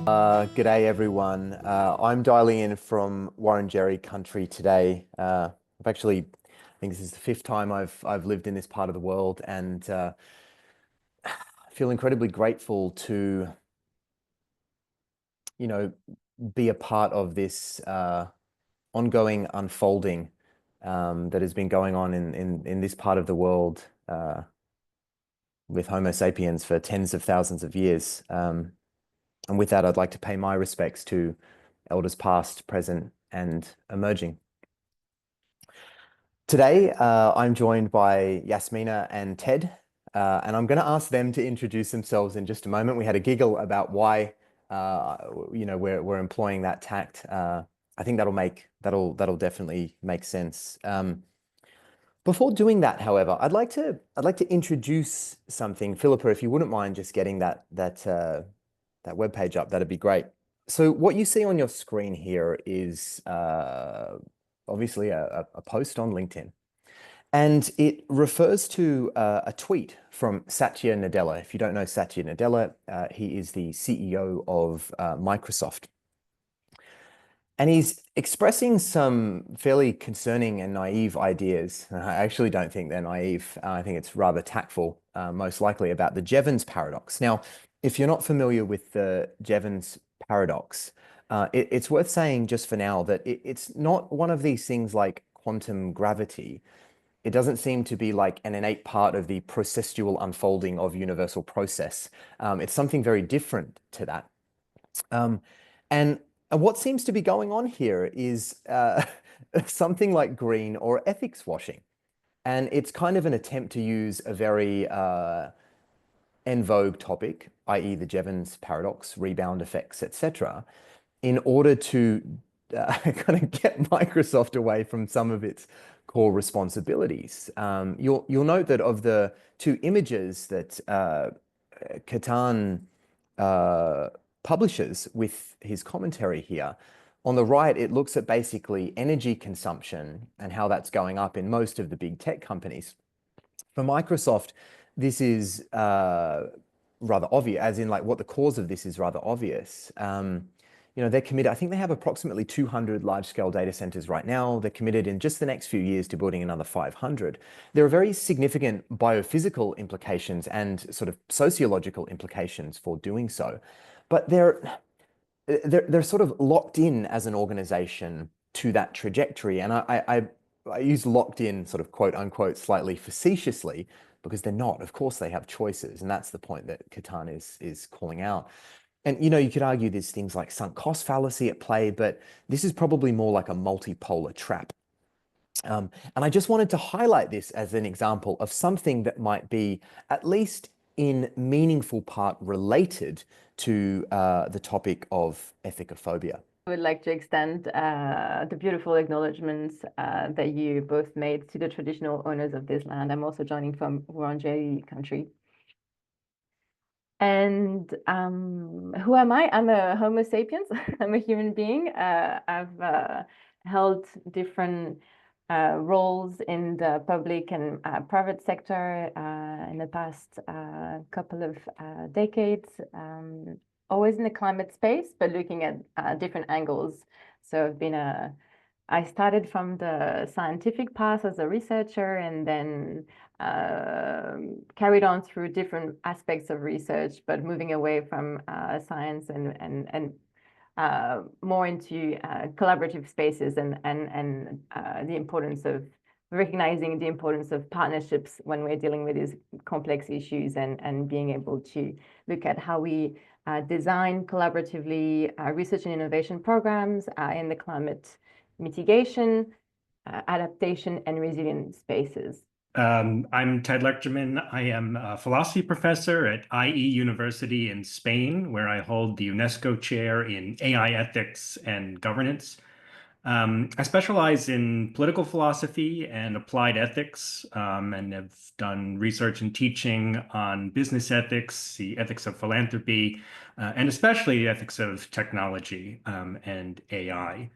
G'day everyone. I'm dialing in from Wurundjeri country today. I think this is the fifth time I've lived in this part of the world, and I feel incredibly grateful to, you know, be a part of this ongoing unfolding that has been going on in this part of the world with Homo sapiens for tens of thousands of years. And with that, I'd like to pay my respects to elders past, present, and emerging. Today, I'm joined by Yasmina and Ted, and I'm going to ask them to introduce themselves in just a moment. We had a giggle about why, we're employing that tact. I think that'll definitely make sense. Before doing that, however, I'd like to introduce something. Philippa, if you wouldn't mind just getting that webpage up, that'd be great. So what you see on your screen here is obviously a post on LinkedIn, and it refers to a tweet from Satya Nadella. If you don't know Satya Nadella, he is the CEO of Microsoft. And he's expressing some fairly concerning and naive ideas. I actually don't think they're naive. I think it's rather tactful, most likely about the Jevons paradox. Now, if you're not familiar with the Jevons paradox, it's worth saying just for now that it's not one of these things like quantum gravity. It doesn't seem to be like an innate part of the processual unfolding of universal process. It's something very different to that. And what seems to be going on here is something like green or ethics washing. And it's kind of an attempt to use a very en vogue topic, i.e. the Jevons paradox, rebound effects, etc., in order to kind of get Microsoft away from some of its core responsibilities. You'll note that of the two images that Catan publishes with his commentary here, on the right, it looks at basically energy consumption and how that's going up in most of the big tech companies. For Microsoft, this is rather obvious, as in like what the cause of this is rather obvious. They're committed. I think they have approximately 200 large-scale data centers right now. They're committed in just the next few years to building another 500. There are very significant biophysical implications and sort of sociological implications for doing so, but they're sort of locked in as an organization to that trajectory. And I use locked in sort of quote unquote slightly facetiously, because they're not. Of course, they have choices, and that's the point that Catan is calling out. And you could argue there's things like sunk cost fallacy at play, but this is probably more like a multipolar trap. And I just wanted to highlight this as an example of something that might be at least in meaningful part related to the topic of ethicophobia. I would like to extend the beautiful acknowledgements that you both made to the traditional owners of this land. I'm also joining from Wurundjeri country. And who am I? I'm a Homo sapiens. I'm a human being. I've held different roles in the public and private sector in the past couple of decades, always in the climate space, but looking at different angles. So I started from the scientific path as a researcher, and then carried on through different aspects of research, but moving away from science and more into collaborative spaces and the importance of recognizing the importance of partnerships when we're dealing with these complex issues, and being able to look at how we design collaboratively research and innovation programs in the climate mitigation, adaptation, and resilient spaces. I'm Ted Lechterman. I am a philosophy professor at IE University in Spain, where I hold the UNESCO chair in AI ethics and governance. I specialize in political philosophy and applied ethics, and have done research and teaching on business ethics, the ethics of philanthropy, and especially the ethics of technology and AI.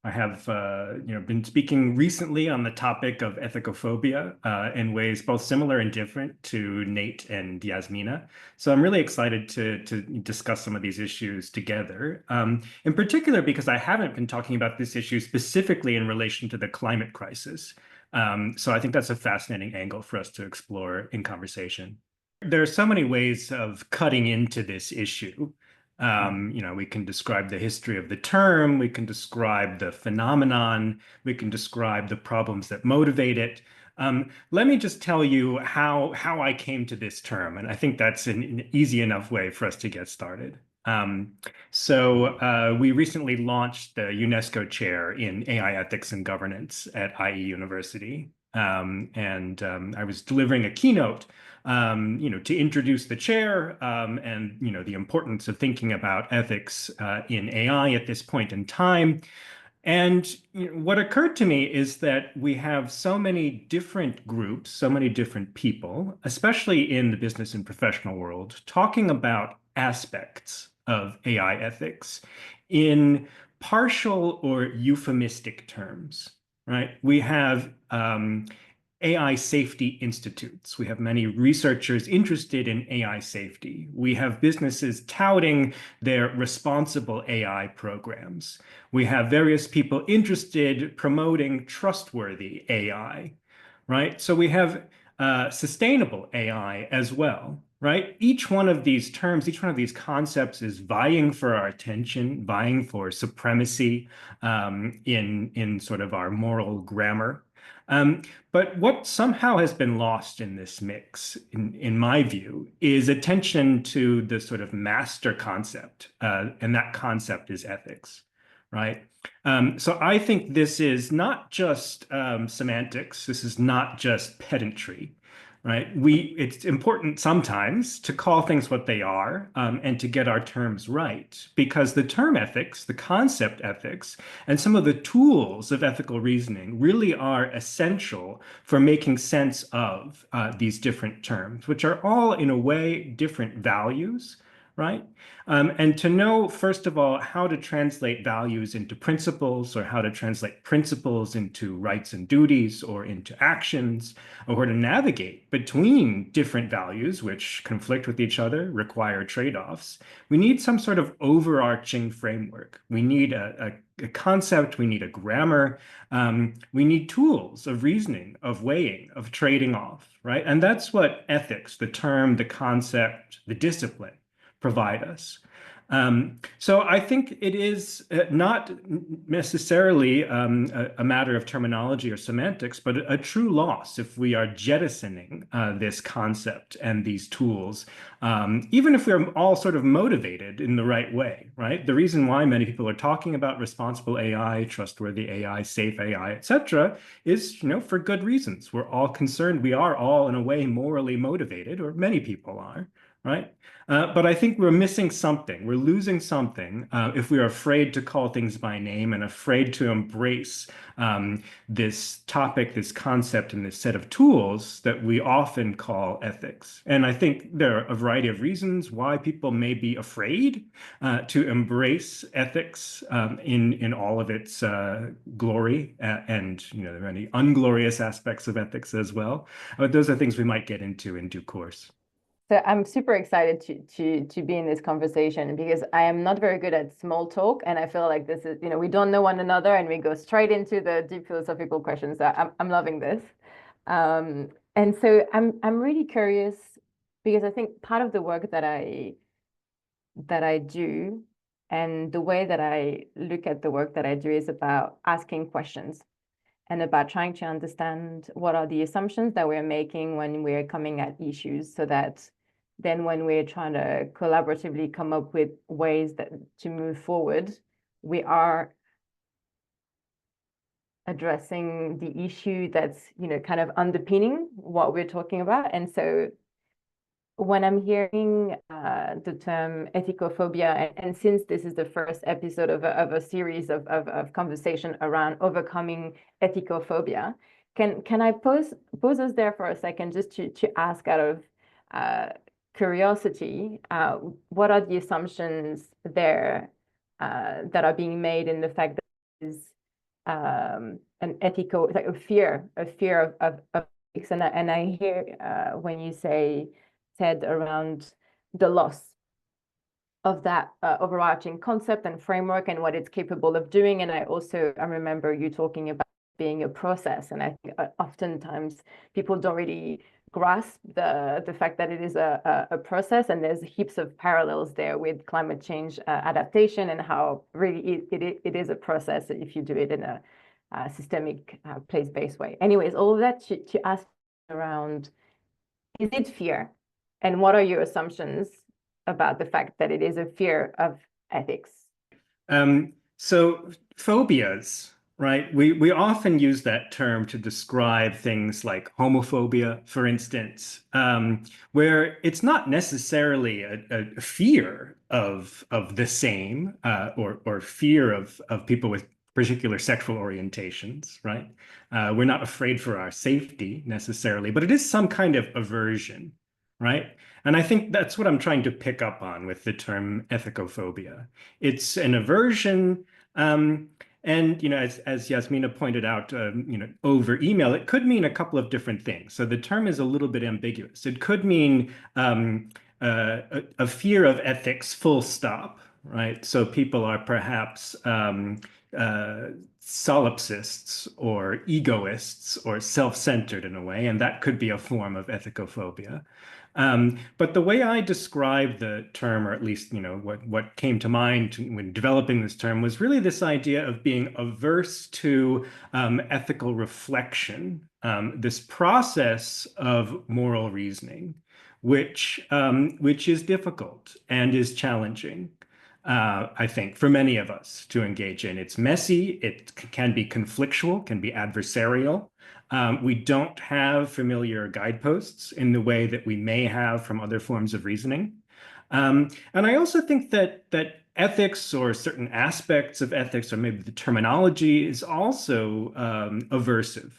I have been speaking recently on the topic of ethicophobia in ways both similar and different to Nate and Yasmina. So I'm really excited to discuss some of these issues together, in particular because I haven't been talking about this issue specifically in relation to the climate crisis. So I think that's a fascinating angle for us to explore in conversation. There are so many ways of cutting into this issue. We can describe the history of the term, we can describe the phenomenon, we can describe the problems that motivate it. Let me just tell you how I came to this term, and I think that's an easy enough way for us to get started. We recently launched the UNESCO chair in AI ethics and governance at IE University. I was delivering a keynote to introduce the chair and the importance of thinking about ethics in AI at this point in time. And what occurred to me is that we have so many different groups, so many different people, especially in the business and professional world, talking about aspects of AI ethics in partial or euphemistic terms, right? We have AI safety institutes. We have many researchers interested in AI safety. We have businesses touting their responsible AI programs. We have various people interested promoting trustworthy AI, right? So we have sustainable AI as well, right? Each one of these terms, each one of these concepts is vying for our attention, vying for supremacy in sort of our moral grammar. But what somehow has been lost in this mix, in my view, is attention to the sort of master concept, and that concept is ethics, right? So I think this is not just semantics. This is not just pedantry, right? It's important sometimes to call things what they are and to get our terms right, because the term ethics, the concept ethics, and some of the tools of ethical reasoning really are essential for making sense of these different terms, which are all in a way different values, right? And to know, first of all, how to translate values into principles, or how to translate principles into rights and duties, or into actions, or to navigate between different values which conflict with each other, require trade-offs. We need some sort of overarching framework. We need a concept, we need a grammar, we need tools of reasoning, of weighing, of trading off, right? And that's what ethics, the term, the concept, the discipline, provide us. So I think it is not necessarily a matter of terminology or semantics, but a true loss if we are jettisoning this concept and these tools, even if we're all sort of motivated in the right way, right? The reason why many people are talking about responsible AI, trustworthy AI, safe AI, etc., is, for good reasons. We're all concerned. We are all, in a way, morally motivated, or many people are, right? But I think we're missing something. We're losing something if we are afraid to call things by name and afraid to embrace this topic, this concept, and this set of tools that we often call ethics. And I think there are a variety of reasons why people may be afraid to embrace ethics in all of its glory, and there are many unglorious aspects of ethics as well. But those are things we might get into in due course. So I'm super excited to be in this conversation, because I am not very good at small talk, and I feel like this is, we don't know one another and we go straight into the deep philosophical questions. So I'm loving this. And so I'm really curious, because I think part of the work that I do, and the way that I look at the work that I do, is about asking questions and about trying to understand what are the assumptions that we're making when we're coming at issues, so that then when we're trying to collaboratively come up with ways to move forward, we are addressing the issue that's, kind of underpinning what we're talking about. And so when I'm hearing the term ethicophobia, and since this is the first episode of a series of conversation around overcoming ethicophobia, can I pause us there for a second, just to ask, out of curiosity, what are the assumptions there that are being made in the fact that an ethical, like a fear of ethics. And I hear when you say, Ted, around the loss of that overarching concept and framework and what it's capable of doing. And I remember you talking about being a process. And I think oftentimes people don't really grasp the fact that it is a process, and there's heaps of parallels there with climate change adaptation, and how really it is a process if you do it in a systemic place-based way. Anyways, all of that to ask around, is it fear? And what are your assumptions about the fact that it is a fear of ethics? So phobias, right? We often use that term to describe things like homophobia, for instance, where it's not necessarily a fear of the same or fear of people with particular sexual orientations, right? We're not afraid for our safety necessarily, but it is some kind of aversion, right? And I think that's what I'm trying to pick up on with the term ethicophobia. It's an aversion, and as Yasmina pointed out, over email, it could mean a couple of different things. So the term is a little bit ambiguous. It could mean a fear of ethics, full stop, right? So people are perhaps solipsists or egoists or self-centered in a way, and that could be a form of ethicophobia. But the way I describe the term, or at least what came to mind when developing this term, was really this idea of being averse to ethical reflection, this process of moral reasoning, which is difficult and is challenging. I think, for many of us to engage in. It's messy, it can be conflictual, can be adversarial. We don't have familiar guideposts in the way that we may have from other forms of reasoning. And I also think that ethics, or certain aspects of ethics, or maybe the terminology, is also aversive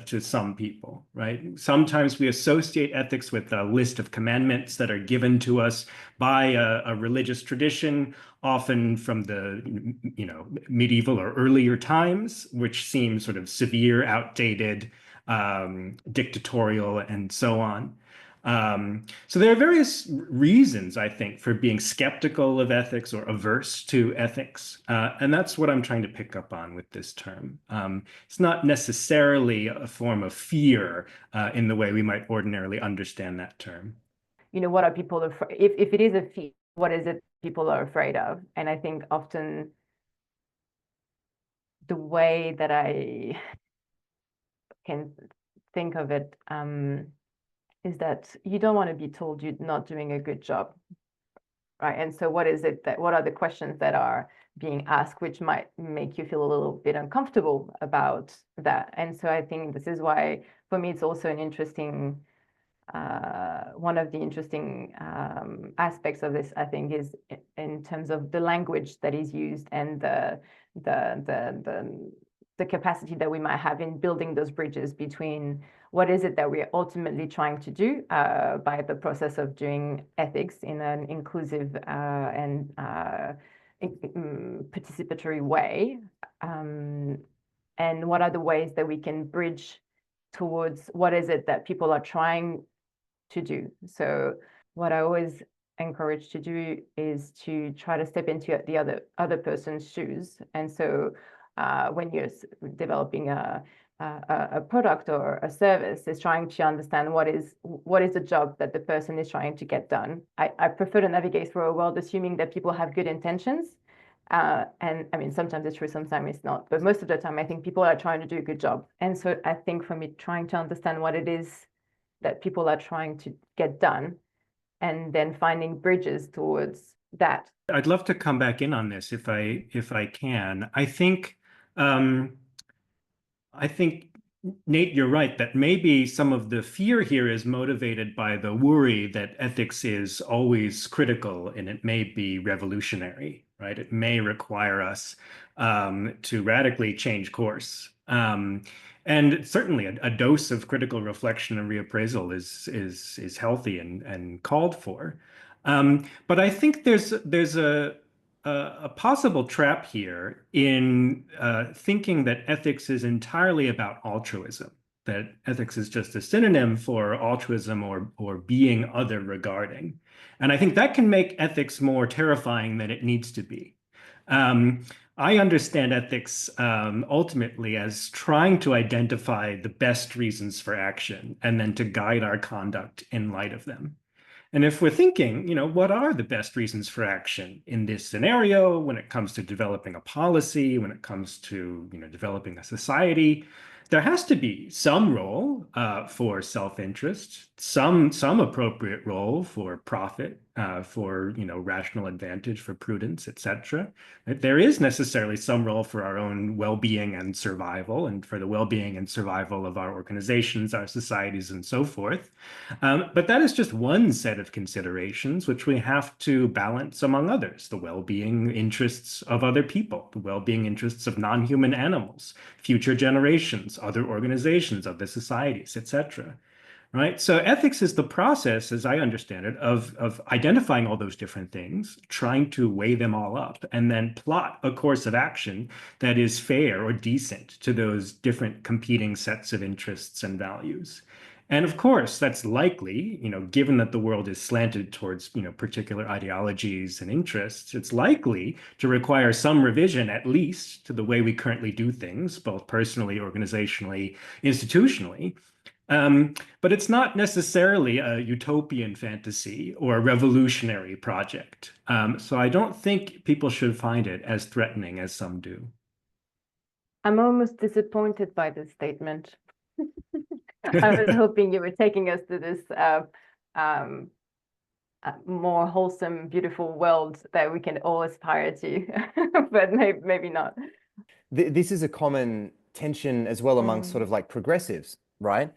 to some people, right? Sometimes we associate ethics with a list of commandments that are given to us by a religious tradition, often from the medieval or earlier times, which seem sort of severe, outdated, dictatorial, and so on. So there are various reasons, I think, for being skeptical of ethics or averse to ethics. And that's what I'm trying to pick up on with this term. It's not necessarily a form of fear in the way we might ordinarily understand that term. What are people afraid? If it is a fear, what is it people are afraid of? And I think often the way that I can think of it is that you don't want to be told you're not doing a good job, right? And so what are the questions that are being asked, which might make you feel a little bit uncomfortable about that? And so I think this is why, for me, it's also an interesting, one of the interesting aspects of this, I think, is in terms of the language that is used and the capacity that we might have in building those bridges between what is it that we're ultimately trying to do by the process of doing ethics in an inclusive and participatory way, and what are the ways that we can bridge towards what is it that people are trying to do. So what I always encourage to do is to try to step into the other person's shoes. And so when you're developing a product or a service, is trying to understand what is the job that the person is trying to get done. I prefer to navigate through a world assuming that people have good intentions. And I mean, sometimes it's true, sometimes it's not. But most of the time, I think people are trying to do a good job. And so I think for me, trying to understand what it is that people are trying to get done, and then finding bridges towards that. I'd love to come back in on this if I can. I think, Nate, you're right that maybe some of the fear here is motivated by the worry that ethics is always critical and it may be revolutionary, right? It may require us to radically change course. And certainly a dose of critical reflection and reappraisal is healthy and called for. But I think there's a a possible trap here in thinking that ethics is entirely about altruism, that ethics is just a synonym for altruism or being other regarding. And I think that can make ethics more terrifying than it needs to be. Um, I understand ethics ultimately as trying to identify the best reasons for action and then to guide our conduct in light of them. And if we're thinking, what are the best reasons for action in this scenario when it comes to developing a policy, when it comes to, developing a society, there has to be some role for self-interest, some appropriate role for profit, for, rational advantage, for prudence, etc. There is necessarily some role for our own well-being and survival, and for the well-being and survival of our organizations, our societies, and so forth. But that is just one set of considerations which we have to balance among others: the well-being interests of other people, the well-being interests of non-human animals, future generations, other organizations, other societies, etc. Right? So ethics is the process, as I understand it, of identifying all those different things, trying to weigh them all up, and then plot a course of action that is fair or decent to those different competing sets of interests and values. And of course, that's likely, given that the world is slanted towards, particular ideologies and interests, it's likely to require some revision, at least, to the way we currently do things, both personally, organizationally, institutionally. But it's not necessarily a utopian fantasy or a revolutionary project. So I don't think people should find it as threatening as some do. I'm almost disappointed by this statement. I was hoping you were taking us to this more wholesome, beautiful world that we can all aspire to, but maybe not. This is a common tension as well amongst sort of like progressives, right?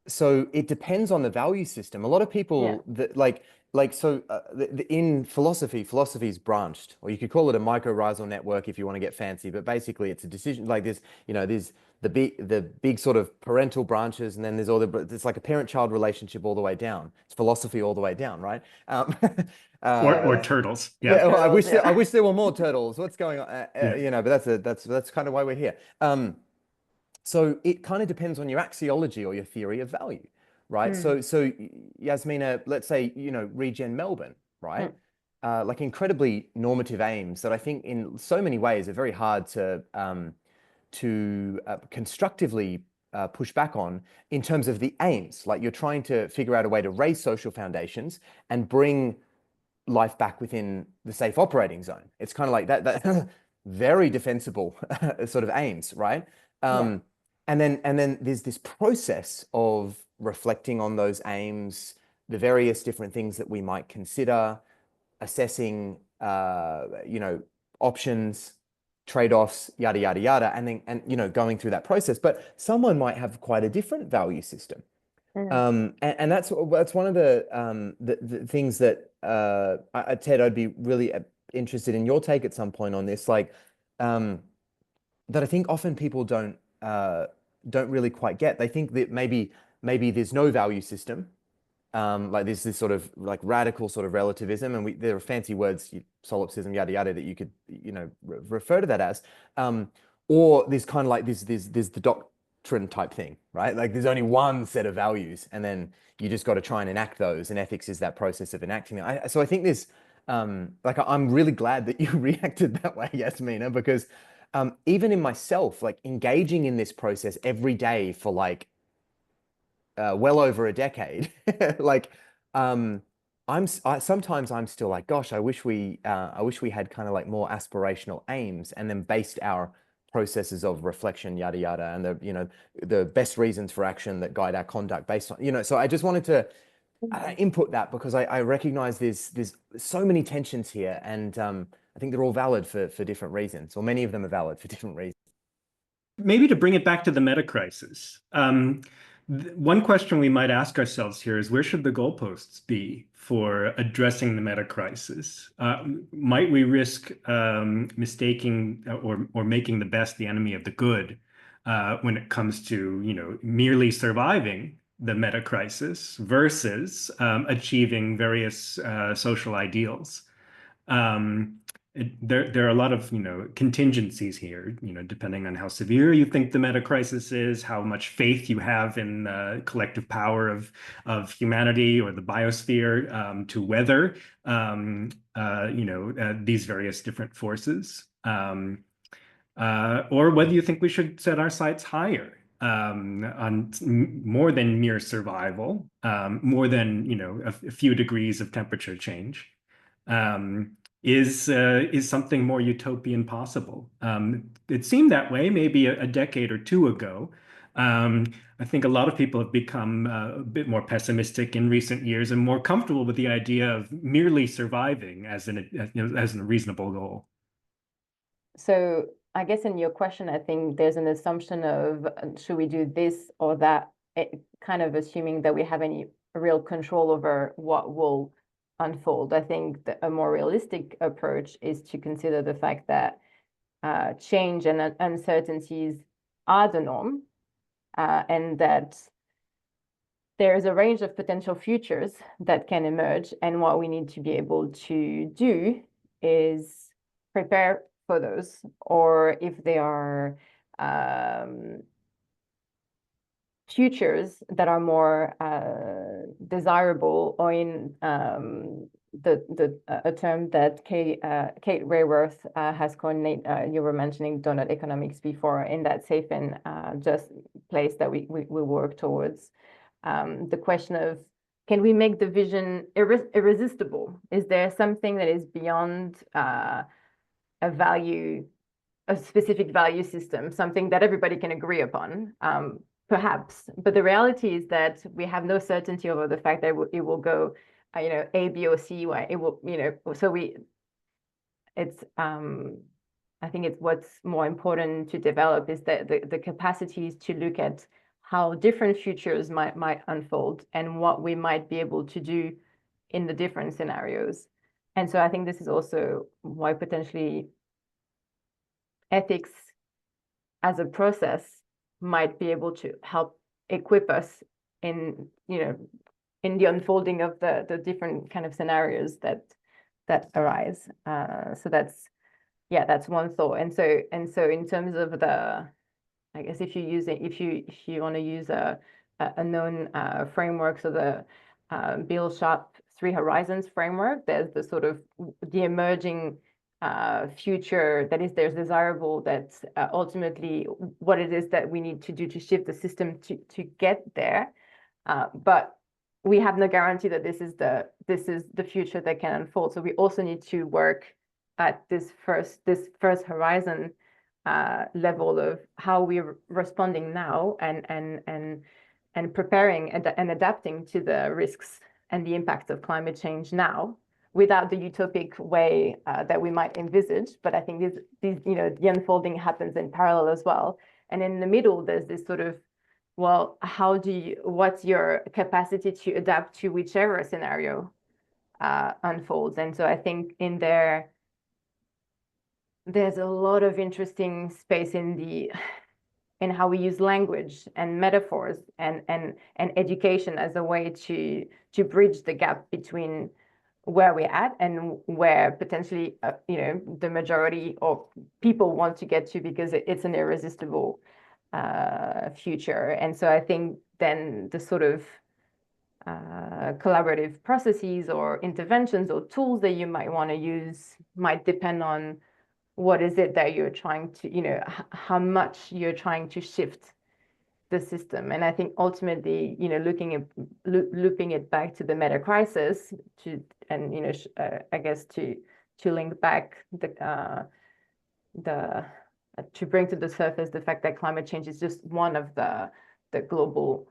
So it depends on the value system. A lot of people that in philosophy is branched, or you could call it a mycorrhizal network if you want to get fancy, but basically it's a decision like this, there's the big sort of parental branches, and then there's it's like a parent-child relationship all the way down. It's philosophy all the way down, right? Or turtles. Yeah. Yeah, well, Turtles, I wish there were more turtles. What's going on? Yeah. But that's kind of why we're here. So it kind of depends on your axiology or your theory of value, right? So Yasmina, let's say, Regen Melbourne, right? Like incredibly normative aims that I think in so many ways are very hard to constructively push back on in terms of the aims. Like you're trying to figure out a way to raise social foundations and bring life back within the safe operating zone. It's kind of like that very defensible sort of aims, right? And then there's this process of reflecting on those aims, the various different things that we might consider, assessing, options, trade-offs, yada, yada, yada, and going through that process. But someone might have quite a different value system. And that's one of the things that Ted, I'd be really interested in your take at some point on this, like that I think often people don't really quite get. They think that maybe there's no value system, like there's this sort of like radical sort of relativism, and there are fancy words, solipsism, yada yada, that you could refer to that as, or this kind of like there's the doctrine type thing, right? Like there's only one set of values, and then you just got to try and enact those, and ethics is that process of enacting them. So I think this, like I'm really glad that you reacted that way, Yasmina, because even in myself, like engaging in this process every day for like well over a decade, like sometimes I'm still like, gosh, I wish we had kind of like more aspirational aims, and then based our processes of reflection, yada yada, and the best reasons for action that guide our conduct based on, so I just wanted to input that because I recognize there's so many tensions here, and I think they're all valid for different reasons, or many of them are valid for different reasons. Maybe to bring it back to the meta crisis, one question we might ask ourselves here is, where should the goalposts be for addressing the meta crisis? Might we risk mistaking or making the best the enemy of the good when it comes to merely surviving the meta crisis versus achieving various social ideals? There are a lot of, contingencies here, depending on how severe you think the meta crisis is, how much faith you have in the collective power of humanity or the biosphere to weather, these various different forces, or whether you think we should set our sights higher on more than mere survival, more than, a few degrees of temperature change. Is something more utopian possible? It seemed that way maybe a decade or two ago. I think a lot of people have become a bit more pessimistic in recent years and more comfortable with the idea of merely surviving as as a reasonable goal. So I guess in your question, I think there's an assumption of should we do this or that, kind of assuming that we have any real control over what will unfold. I think a more realistic approach is to consider the fact that change and uncertainties are the norm, and that there's a range of potential futures that can emerge. And what we need to be able to do is prepare for those, or if they are futures that are more desirable, or in a term that Kate Raworth has coined. You were mentioning donut economics before, in that safe and just place that we work towards. The question of, can we make the vision irresistible? Is there something that is beyond a specific value system, something that everybody can agree upon? Perhaps, but the reality is that we have no certainty over the fact that it will go, A, B, or C way. It will, so it's, I think it's what's more important to develop is that the capacities to look at how different futures might unfold and what we might be able to do in the different scenarios. And so I think this is also why potentially ethics as a process might be able to help equip us in, in the unfolding of the different kind of scenarios that arise. So that's one thought. And so in terms of I guess if you want to use a known framework, so the Bill Sharp 3 Horizons framework, there's the sort of the emerging future that is there's desirable, that's ultimately what it is that we need to do to shift the system to get there. But we have no guarantee that this is the future that can unfold. So we also need to work at this first horizon level of how we're responding now and preparing and adapting to the risks and the impacts of climate change now, without the utopic way that we might envisage. But I think these the unfolding happens in parallel as well. And in the middle, there's this sort of, well, what's your capacity to adapt to whichever scenario unfolds? And so I think there's a lot of interesting space in how we use language and metaphors and education as a way to bridge the gap between where we're at and where potentially the majority of people want to get to, because it's an irresistible future. And so I think then the sort of collaborative processes or interventions or tools that you might want to use might depend on what is it that you're trying to, how much you're trying to shift the system. And I think ultimately, looping it back to the meta crisis I guess to link back to bring to the surface the fact that climate change is just one of the global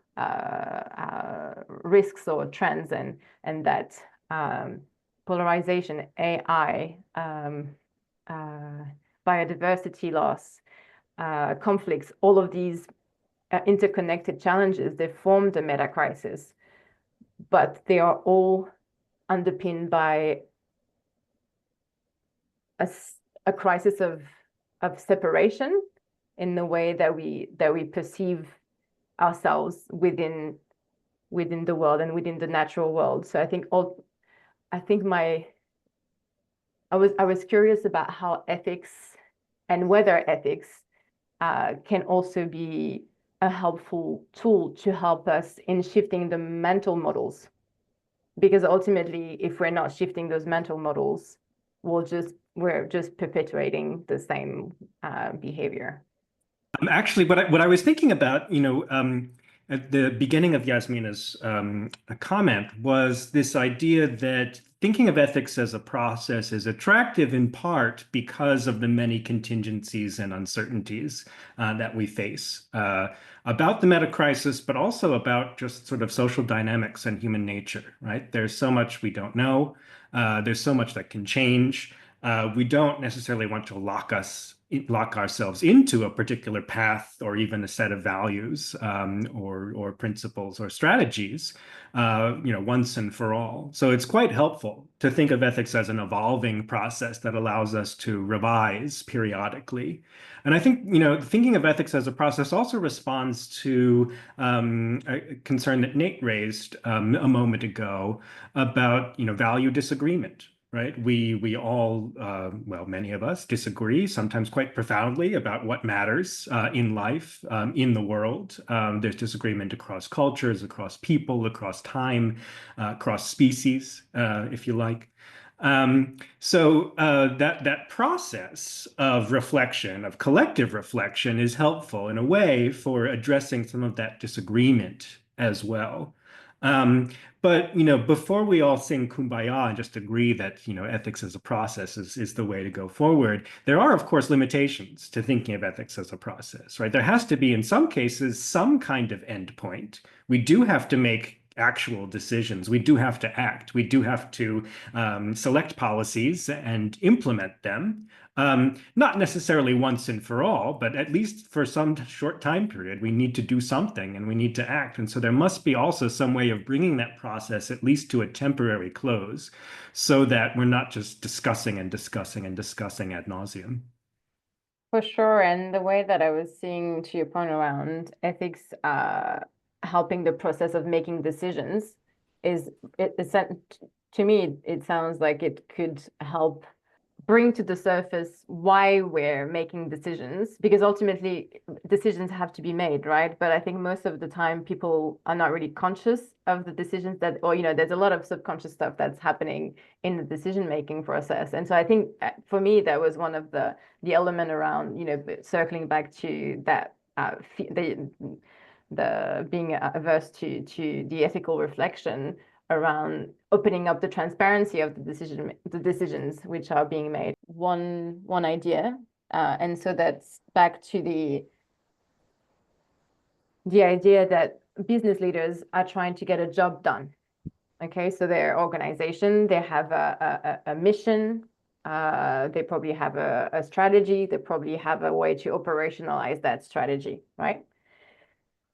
risks or trends, and that polarization, AI, biodiversity loss, conflicts, all of these interconnected challenges, they form the meta crisis, but they are all underpinned by a crisis of separation in the way that we perceive ourselves within the world and within the natural world. So I think I was curious about how ethics and whether ethics can also be a helpful tool to help us in shifting the mental models. Because ultimately, if we're not shifting those mental models, we're just perpetuating the same behavior. Actually, what I was thinking about, at the beginning of Yasmina's comment was this idea that thinking of ethics as a process is attractive in part because of the many contingencies and uncertainties that we face about the meta crisis, but also about just sort of social dynamics and human nature, right? There's so much we don't know. There's so much that can change. We don't necessarily want to lock ourselves into a particular path or even a set of values or principles or strategies, once and for all. So it's quite helpful to think of ethics as an evolving process that allows us to revise periodically. And I think, thinking of ethics as a process also responds to a concern that Nate raised a moment ago about, value disagreement. Right? We all, well, many of us disagree, sometimes quite profoundly, about what matters in life, in the world. There's disagreement across cultures, across people, across time, across species, if you like. So that process of reflection, of collective reflection, is helpful in a way for addressing some of that disagreement as well. But before we all sing Kumbaya and just agree that ethics as a process is the way to go forward, there are of course limitations to thinking of ethics as a process, right? There has to be in some cases some kind of endpoint. We do have to make actual decisions. We do have to act. We do have to select policies and implement them. Not necessarily once and for all, but at least for some short time period, we need to do something and we need to act. And so there must be also some way of bringing that process at least to a temporary close so that we're not just discussing and discussing and discussing ad nauseum. For sure. And the way that I was seeing, to your point around ethics helping the process of making decisions is, to me, it sounds like it could help bring to the surface why we're making decisions, because ultimately decisions have to be made, right? But I think most of the time people are not really conscious of the decisions that, or there's a lot of subconscious stuff that's happening in the decision making process. And so I think for me that was one of the element around circling back to that the being averse to the ethical reflection around opening up the transparency of the decisions which are being made. One idea, and so that's back to the idea that business leaders are trying to get a job done. Okay, so their organization, they have a mission, they probably have a strategy, they probably have a way to operationalize that strategy, right?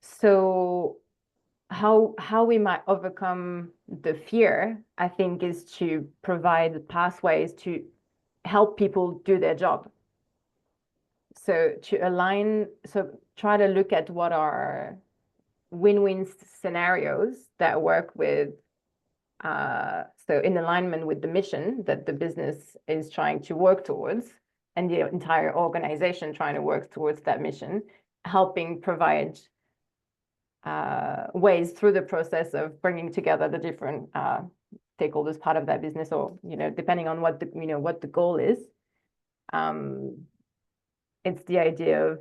So how we might overcome the fear, I think, is to provide pathways to help people do their job. So try to look at what are win-win scenarios that work with, so in alignment with the mission that the business is trying to work towards, and the entire organization trying to work towards that mission, helping provide ways through the process of bringing together the different stakeholders part of that business, or depending on what the goal is. It's the idea of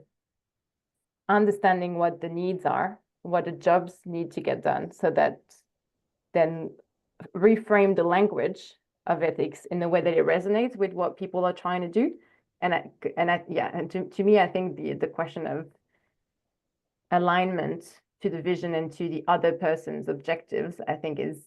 understanding what the needs are, what the jobs need to get done, so that then reframe the language of ethics in the way that it resonates with what people are trying to do. And to me, I think the question of alignment to the vision and to the other person's objectives, I think, is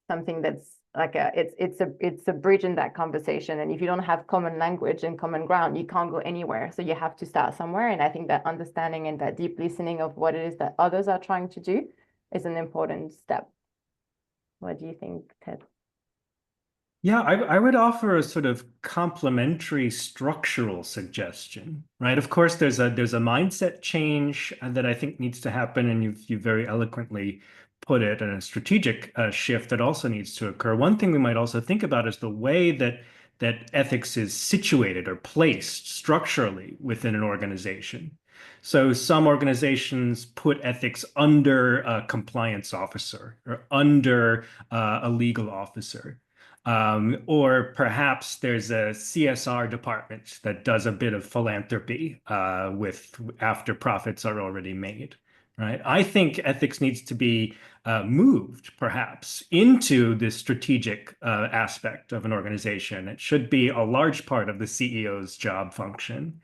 something that's like it's a bridge in that conversation. And if you don't have common language and common ground, you can't go anywhere. So you have to start somewhere. And I think that understanding and that deep listening of what it is that others are trying to do is an important step. What do you think, Ted? Yeah, I would offer a sort of complementary structural suggestion, right? Of course, there's a mindset change that I think needs to happen, and you've very eloquently put it, and a strategic shift that also needs to occur. One thing we might also think about is the way that that ethics is situated or placed structurally within an organization. So some organizations put ethics under a compliance officer or under a legal officer. Or perhaps there's a CSR department that does a bit of philanthropy with after profits are already made, right? I think ethics needs to be moved perhaps into the strategic aspect of an organization. It should be a large part of the CEO's job function.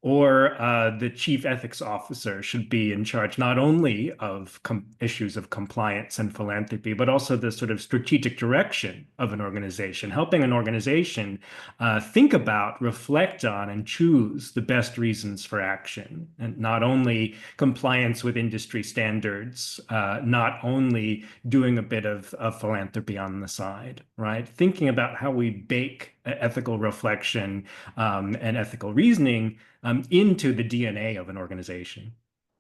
Or the chief ethics officer should be in charge not only of issues of compliance and philanthropy, but also the sort of strategic direction of an organization, helping an organization think about, reflect on, and choose the best reasons for action. And not only compliance with industry standards, not only doing a bit of philanthropy on the side, right? Thinking about how we bake ethical reflection and ethical reasoning into the DNA of an organization.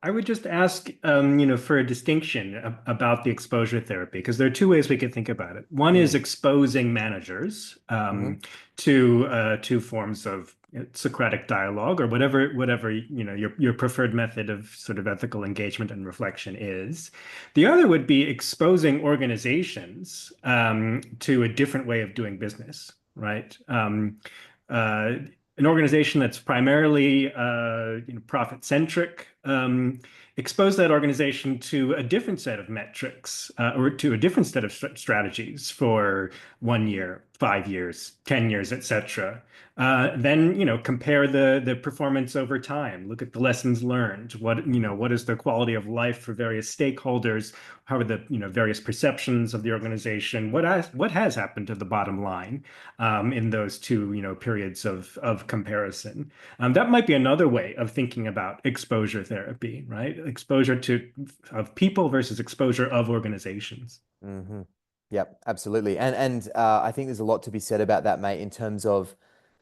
I would just ask, for a distinction about the exposure therapy, because there are two ways we could think about it. One is exposing managers to two forms of Socratic dialogue or whatever your preferred method of sort of ethical engagement and reflection is. The other would be exposing organizations to a different way of doing business, right? An organization that's primarily profit-centric, expose that organization to a different set of metrics or to a different set of strategies for 1 year, 5 years, 10 years, etc. Then compare the performance over time. Look at the lessons learned. What is the quality of life for various stakeholders? How are the various perceptions of the organization? What has happened to the bottom line in those two periods of comparison? That might be another way of thinking about exposure therapy, right? Exposure of people versus exposure of organizations. Mm-hmm. Yep, absolutely. And I think there's a lot to be said about that, mate, in terms of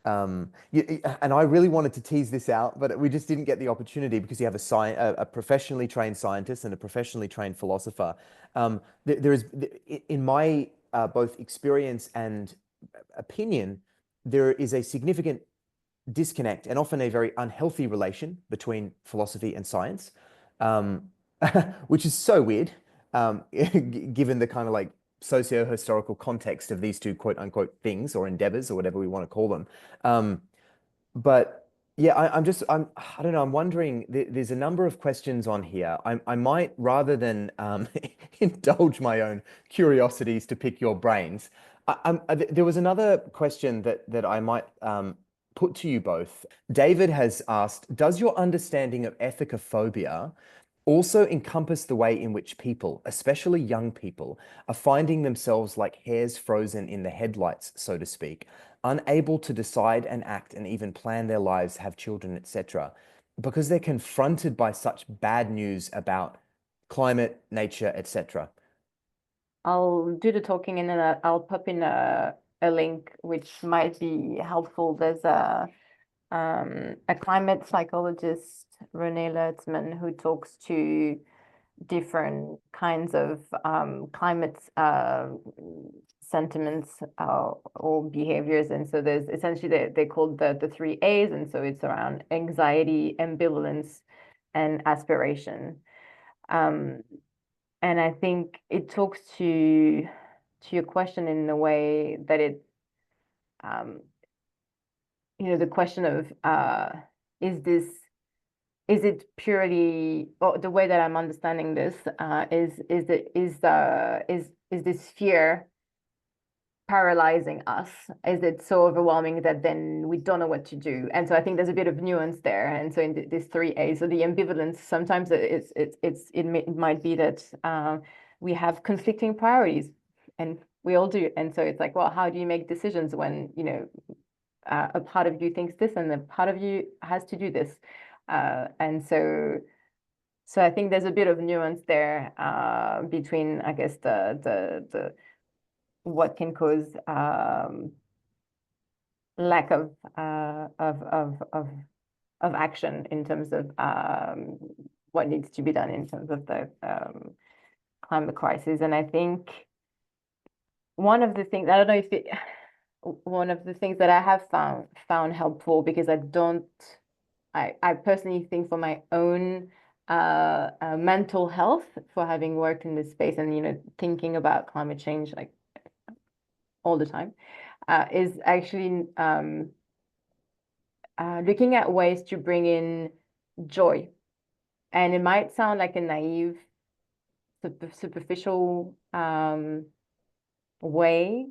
and I really wanted to tease this out, but we just didn't get the opportunity because you have a professionally trained scientist and a professionally trained philosopher. There is, in my both experience and opinion, there is a significant disconnect and often a very unhealthy relation between philosophy and science, which is so weird, given the kind of like socio-historical context of these two quote unquote things or endeavors or whatever we want to call them. But yeah, I don't know, I'm wondering, there's a number of questions on here. I might, rather than indulge my own curiosities to pick your brains, there was another question that I might put to you both. David has asked, does your understanding of ethicophobia also encompass the way in which people, especially young people, are finding themselves like hares frozen in the headlights, so to speak, unable to decide and act and even plan their lives, have children, etc., because they're confronted by such bad news about climate, nature, etc.? I'll do the talking and then I'll pop in a link which might be helpful. There's a climate psychologist, René Lechterman, who talks to different kinds of climate sentiments or behaviors. And so there's essentially, they're called the 3 A's. And so it's around anxiety, ambivalence, and aspiration. And I think it talks to your question in a way that it, the question of is it purely, or the way that I'm understanding this is this fear paralyzing us? Is it so overwhelming that then we don't know what to do? And so I think there's a bit of nuance there. And so in this 3 A's, so the ambivalence, sometimes it might be that we have conflicting priorities, and we all do. And so it's like, well, how do you make decisions when a part of you thinks this and a part of you has to do this? And so I think there's a bit of nuance there between, I guess, the what can cause lack of action in terms of what needs to be done in terms of the climate crisis. And I think one of the things, I don't know if one of the things that I have found helpful, because I personally think for my own mental health, for having worked in this space and thinking about climate change like all the time, is actually looking at ways to bring in joy. And it might sound like a naive, superficial way,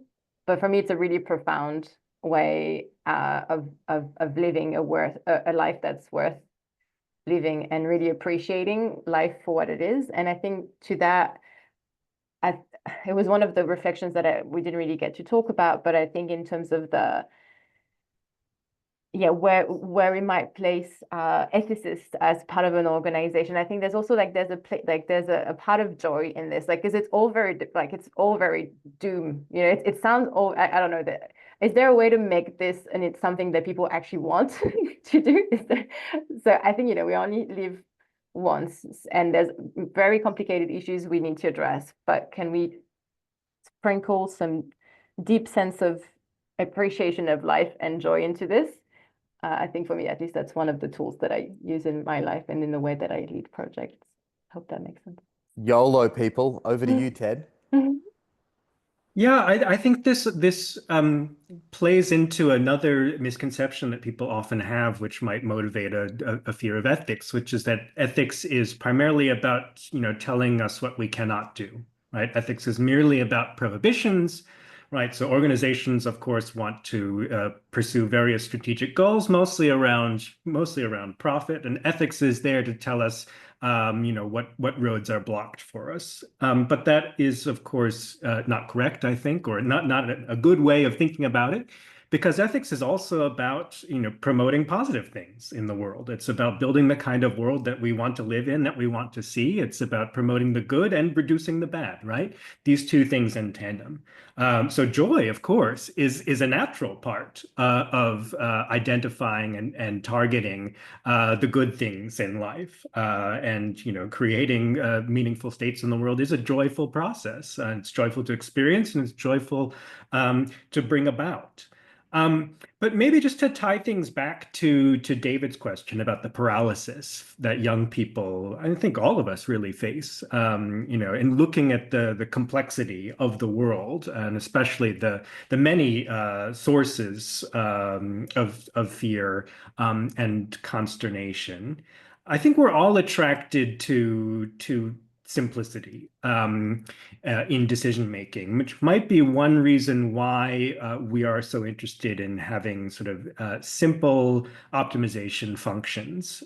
but for me, it's a really profound way of living a life that's worth living, and really appreciating life for what it is. And I think to that, it was one of the reflections that we didn't really get to talk about, but I think in terms of where we might place ethicists as part of an organization. I think there's also there's a part of joy in this, like, because it's all very doom. It sounds all, I don't know, that is there a way to make this and it's something that people actually want to do? So I think we only live once, and there's very complicated issues we need to address, but can we sprinkle some deep sense of appreciation of life and joy into this? I think for me, at least, that's one of the tools that I use in my life and in the way that I lead projects. Hope that makes sense. YOLO, people. Over to you, Ted. Yeah, I think this plays into another misconception that people often have, which might motivate a fear of ethics, which is that ethics is primarily about, telling us what we cannot do, right? Ethics is merely about prohibitions, right? So organizations, of course, want to pursue various strategic goals, mostly around profit, and ethics is there to tell us what roads are blocked for us. But that is, of course, not correct, I think, or not a good way of thinking about it, because ethics is also about, promoting positive things in the world. It's about building the kind of world that we want to live in, that we want to see. It's about promoting the good and reducing the bad, right? These two things in tandem. So joy, of course, is a natural part of identifying and targeting the good things in life, and creating meaningful states in the world is a joyful process. It's joyful to experience, and it's joyful to bring about. But maybe just to tie things back to David's question about the paralysis that young people, I think all of us really face, in looking at the complexity of the world, and especially the many sources of fear and consternation. I think we're all attracted to simplicity in decision making, which might be one reason why we are so interested in having sort of simple optimization functions,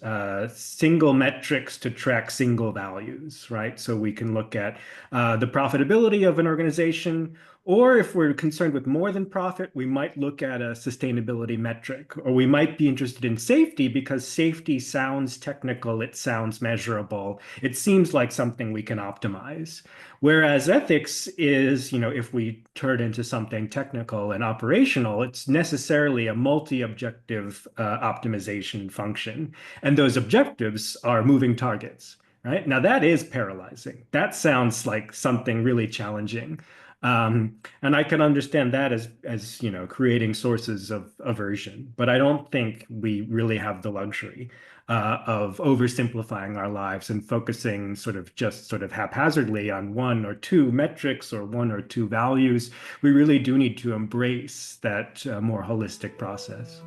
single metrics to track single values, right? So we can look at the profitability of an organization, or if we're concerned with more than profit, we might look at a sustainability metric, or we might be interested in safety because safety sounds technical, it sounds measurable, it seems like something we can optimize. Whereas ethics is, if we turn into something technical and operational, it's necessarily a multi-objective optimization function. And those objectives are moving targets, right? Now that is paralyzing. That sounds like something really challenging. And I can understand that as creating sources of aversion, but I don't think we really have the luxury of oversimplifying our lives and focusing sort of haphazardly on one or two metrics or one or two values. We really do need to embrace that more holistic process.